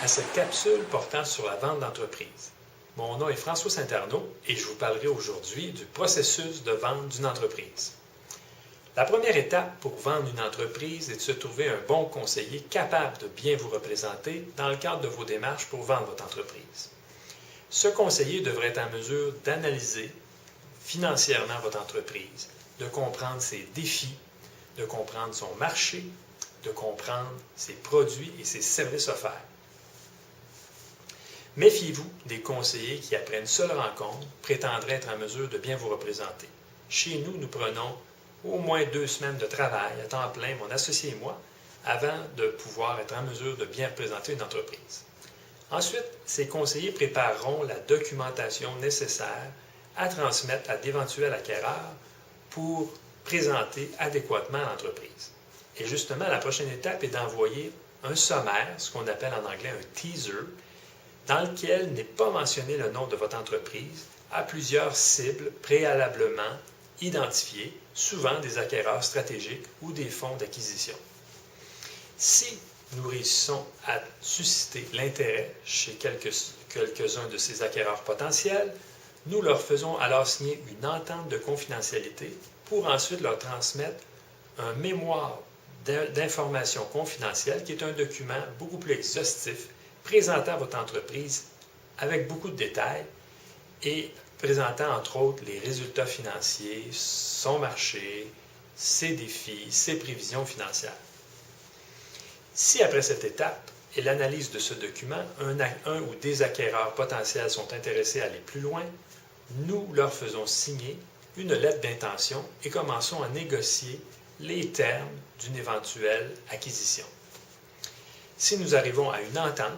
à cette capsule portant sur la vente d'entreprise. Mon nom est François Saint-Arnaud et je vous parlerai aujourd'hui du processus de vente d'une entreprise. La première étape pour vendre une entreprise est de se trouver un bon conseiller capable de bien vous représenter dans le cadre de vos démarches pour vendre votre entreprise. Ce conseiller devrait être en mesure d'analyser financièrement votre entreprise, de comprendre ses défis, de comprendre son marché, de comprendre ses produits et ses services offerts. Méfiez-vous des conseillers qui, après une seule rencontre, prétendraient être en mesure de bien vous représenter. Chez nous, nous prenons au moins 2 semaines de travail à temps plein, mon associé et moi, avant de pouvoir être en mesure de bien représenter une entreprise. Ensuite, ces conseillers prépareront la documentation nécessaire à transmettre à d'éventuels acquéreurs pour présenter adéquatement l'entreprise. Et justement, la prochaine étape est d'envoyer un sommaire, ce qu'on appelle en anglais un teaser, dans lequel n'est pas mentionné le nom de votre entreprise, à plusieurs cibles préalablement identifiées, souvent des acquéreurs stratégiques ou des fonds d'acquisition. Si nous réussissons à susciter l'intérêt chez quelques-uns de ces acquéreurs potentiels, nous leur faisons alors signer une entente de confidentialité pour ensuite leur transmettre un mémoire d'informations confidentielles qui est un document beaucoup plus exhaustif présentant votre entreprise avec beaucoup de détails et présentant entre autres les résultats financiers, son marché, ses défis, ses prévisions financières. Si après cette étape et l'analyse de ce document, un ou des acquéreurs potentiels sont intéressés à aller plus loin, nous leur faisons signer une lettre d'intention et commençons à négocier les termes d'une éventuelle acquisition. Si nous arrivons à une entente,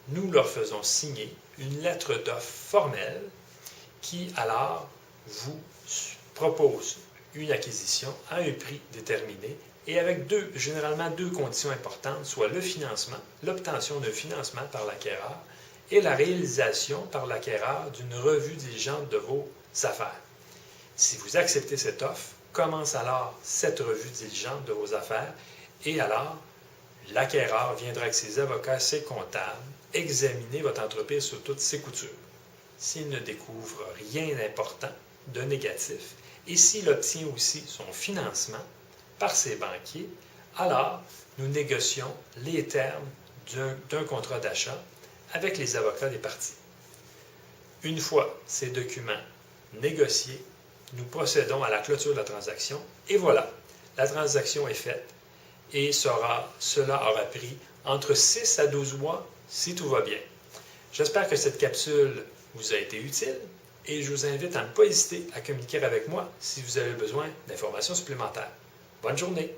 nous leur faisons signer une lettre d'offre formelle qui alors vous propose une acquisition à un prix déterminé et avec généralement deux conditions importantes, soit le financement, l'obtention d'un financement par l'acquéreur et la réalisation par l'acquéreur d'une revue diligente de vos affaires. Si vous acceptez cette offre, commence alors cette revue diligente de vos affaires et alors l'acquéreur viendra avec ses avocats, ses comptables, examiner votre entreprise sur toutes ses coutures. S'il ne découvre rien d'important, de négatif, et s'il obtient aussi son financement par ses banquiers, alors nous négocions les termes d'un contrat d'achat avec les avocats des parties. Une fois ces documents négociés, nous procédons à la clôture de la transaction et voilà, la transaction est faite et cela aura pris entre 6 à 12 mois si tout va bien. J'espère que cette capsule vous a été utile et je vous invite à ne pas hésiter à communiquer avec moi si vous avez besoin d'informations supplémentaires. Bonne journée!